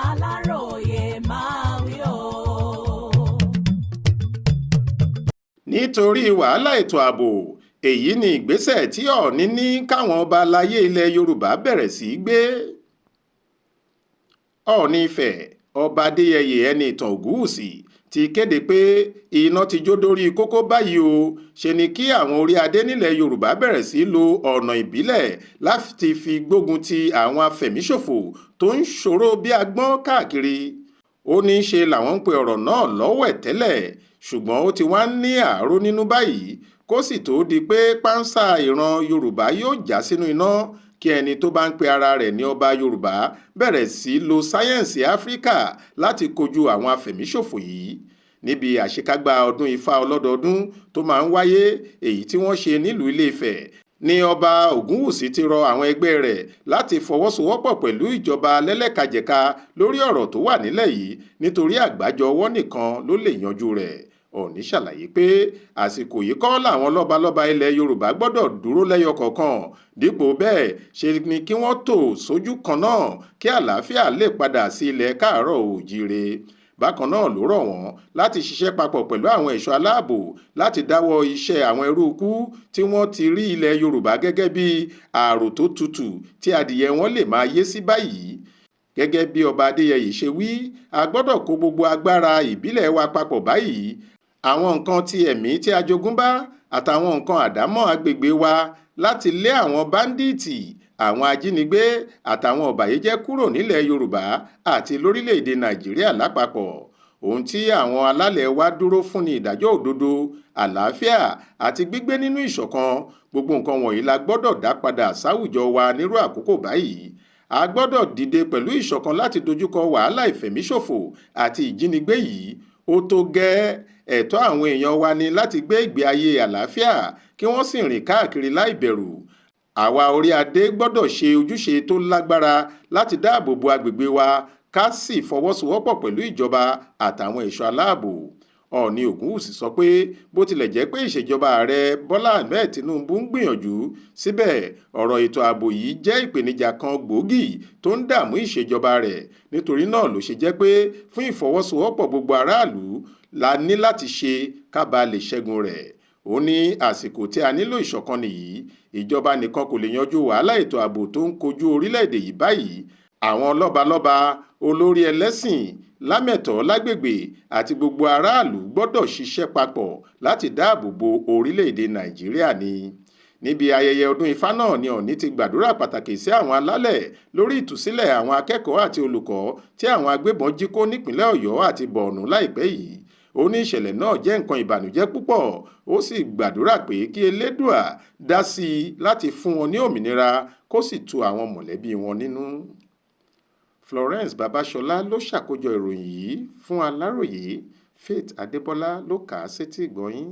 Aláròyé máa wí o. Nítorí wàhálà ètò ààbò, èyí ni ìgbésẹ̀ tí Ọọ̀ni ní káwọn ọba aláyé ilẹ̀ Yorùbá bẹ̀rẹ̀ sí í gbé. Ọọ̀ni Ifẹ̀ Ọba Adéyẹyè Ẹniìtàn Ògúnwùsì ti kéde pé iná ti jó dórí kókó báyìí o, ṣe ni kí àwọn orí adé nílẹ̀ Yorùbá bẹ̀rẹ̀ sí í lo ọ̀nà ìbílẹ̀ láti fi gbógun ti àwọn afẹ̀míṣòfò tó ń ṣòro bí agbọ́n káàkiri. Ó ní í ṣe làwọn ń pe ọ̀rọ̀ náà lọ́wẹ̀ tẹ́lẹ̀, ṣùgbọ́n ó ti wá ń ní àáró nínú báyìí kó sì tó di pé pánsá ìran Yorùbá yóò já sínú iná kí ẹni tó bá ń pe ara rẹ̀ ní ọba Yorùbá bẹ̀rẹ̀ sí lo sáyẹ́ǹsì Áfíríkà láti kojú àwọn afẹ̀míṣòfò yìí. Níbi àṣekágbá ọdún Ifá ọlọ́dọọdún tó máa ń wáyé, èyí tí wọ́n ṣe nílùú Ilé-Ifẹ̀, ni ọba Ògúnwùsì ti rọ àwọn ẹgbẹ́ rẹ̀ láti fọwọ́sowọ́pọ̀ pẹ̀lú ìjọba lẹ́lẹ́kajẹ̀ka lórí ọ̀rọ̀ tó wà nílẹ̀ yìí nítorí àgbájọ ọwọ́ nìkan ló lè yanjú rẹ̀. Ọọ̀ni ṣàlàyé pé àsìkò yìí kọ́ làwọn lọ́balọ́ba ilẹ̀ Yorùbá gbọ́dọ̀ dúró lẹ́yọ kọ̀ọ̀kan, dípò bẹ́ẹ̀ ṣe ni kí wọ́n tò sójú kan náà kí àlàáfíà lè padà sí ilẹ̀ káàárọ̀ oòjíire. Bákan náà ló rọ̀ wọ́n láti ṣiṣẹ́ papọ̀ pẹ̀lú àwọn ẹ̀ṣọ́ aláàbò láti dáwọ́ iṣẹ́ àwọn eruukú tí wọ́n ti rí ilẹ̀ Yorùbá gẹ́gẹ́ bí ààrò tó tutù tí adìyẹ wọn lè máa yé sí báyìí. Gẹ́gẹ́ bí ọba Adéyẹyè ṣe wí, a gbọ́dọ̀ kó gbogbo agbára ìbílẹ̀ wa papọ̀ báyìí. Àwọn nǹkan ti ẹ̀mí tí a jogúnbá àtàwọn nǹkan àdámọ́ agbègbè wa láti lé àwọn báńdíìtì, àwọn ajínigbé àtàwọn ọ̀bàyéjẹ́ kúrò nílẹ̀ Yorùbá àti lórílẹ̀‐èdè Nàìjíríà lápapọ̀. Ohun tí àwọn alálẹ̀ wa dúró fún ni ìdájọ́ òdodo, àlàáfíà àti gbígbé nínú ìṣọ̀kan. Gbogbo nǹkan wọ̀nyí la gbọ́dọ̀ dá padà sáwùjọ wa nírú àkókò báyìí. A gbọ́dọ̀ dìde pẹ̀lú ìṣọ̀kan láti dojúkọ wàhálà ìfẹ̀míṣòfò àti ìjínigbé yìí. Ó tó gẹ́ẹ́, ẹ̀tọ́ àwọn èèyàn wa ni láti gbé ìgbé ayé àlàáfíà kí wọ́n sì rìn káàkiri láì bẹ̀rù. Àwa orí adé gbọ́dọ̀ ṣe ojúṣe tó lágbára láti dáàbò bo agbègbè wa ká sì fọwọ́sowọ́pọ̀ pẹ̀lú ìjọba àtàwọn ẹ̀ṣọ́ aláàbò. Ọọ̀ni Ògúnwùsì sọ pé bó tilẹ̀ jẹ́ pé ìṣèjọba ààrẹ Bọ́lá Ahmed Tinubu ń gbìyànjú, síbẹ̀ ọ̀rọ̀ ètò ààbò yìí jẹ́ ìpèníjà kan gbòógì tó ń dààmú ìṣèjọba rẹ̀. Nítorí náà ló ṣe jẹ́ pé fún ìfọwọ́sowọ́pọ̀ gbogbo aráàlú la ní láti ṣe ká ba lè ṣẹ́gun rẹ̀. Ó ní àsìkò tí a nílò ìṣọ̀kan nìyí. Ìjọba nìkan kò lè yanjú wàhálà ètò ààbò tó ń kojú orílẹ̀-èdè yìí báyìí. Àwọn lọ́balọ́ba, olórí ẹlẹ́sìn, lámẹ̀tọ́ lágbègbè àti gbogbo aráàlú gbọ́dọ̀ ṣiṣẹ́ papọ̀ láti dáàbò bo orílẹ̀-èdè Nàìjíríà ni. Níbi ayẹyẹ ọdún Ifá náà ni Ọọ̀ni ti gbàdúrà pàtàkì sí àwọn alálẹ̀ lórí ìtúsílẹ̀ àwọn akẹ́kọ̀ọ́ àti olùkọ́ tí àwọn agbébọn jí kó nípínlẹ̀ Ọ̀yọ́ àti Bọ̀ọ̀nù láìpẹ́ yìí. Ó ní ìṣẹ̀lẹ̀ náà jẹ́ nǹkan ìbànújẹ́ púpọ̀, ó sì gbàdúrà pé kí Elédùà dá sí i láti fún wọn ní òmìnira kó sì tu àwọn mọ̀lẹ́bí wọn nínú. Florence Babasola ló ṣàkójọ ìròyìn yìí fún Aláròyé. Faith Adébọlá ló kà á sétí ìgbọ́ yín.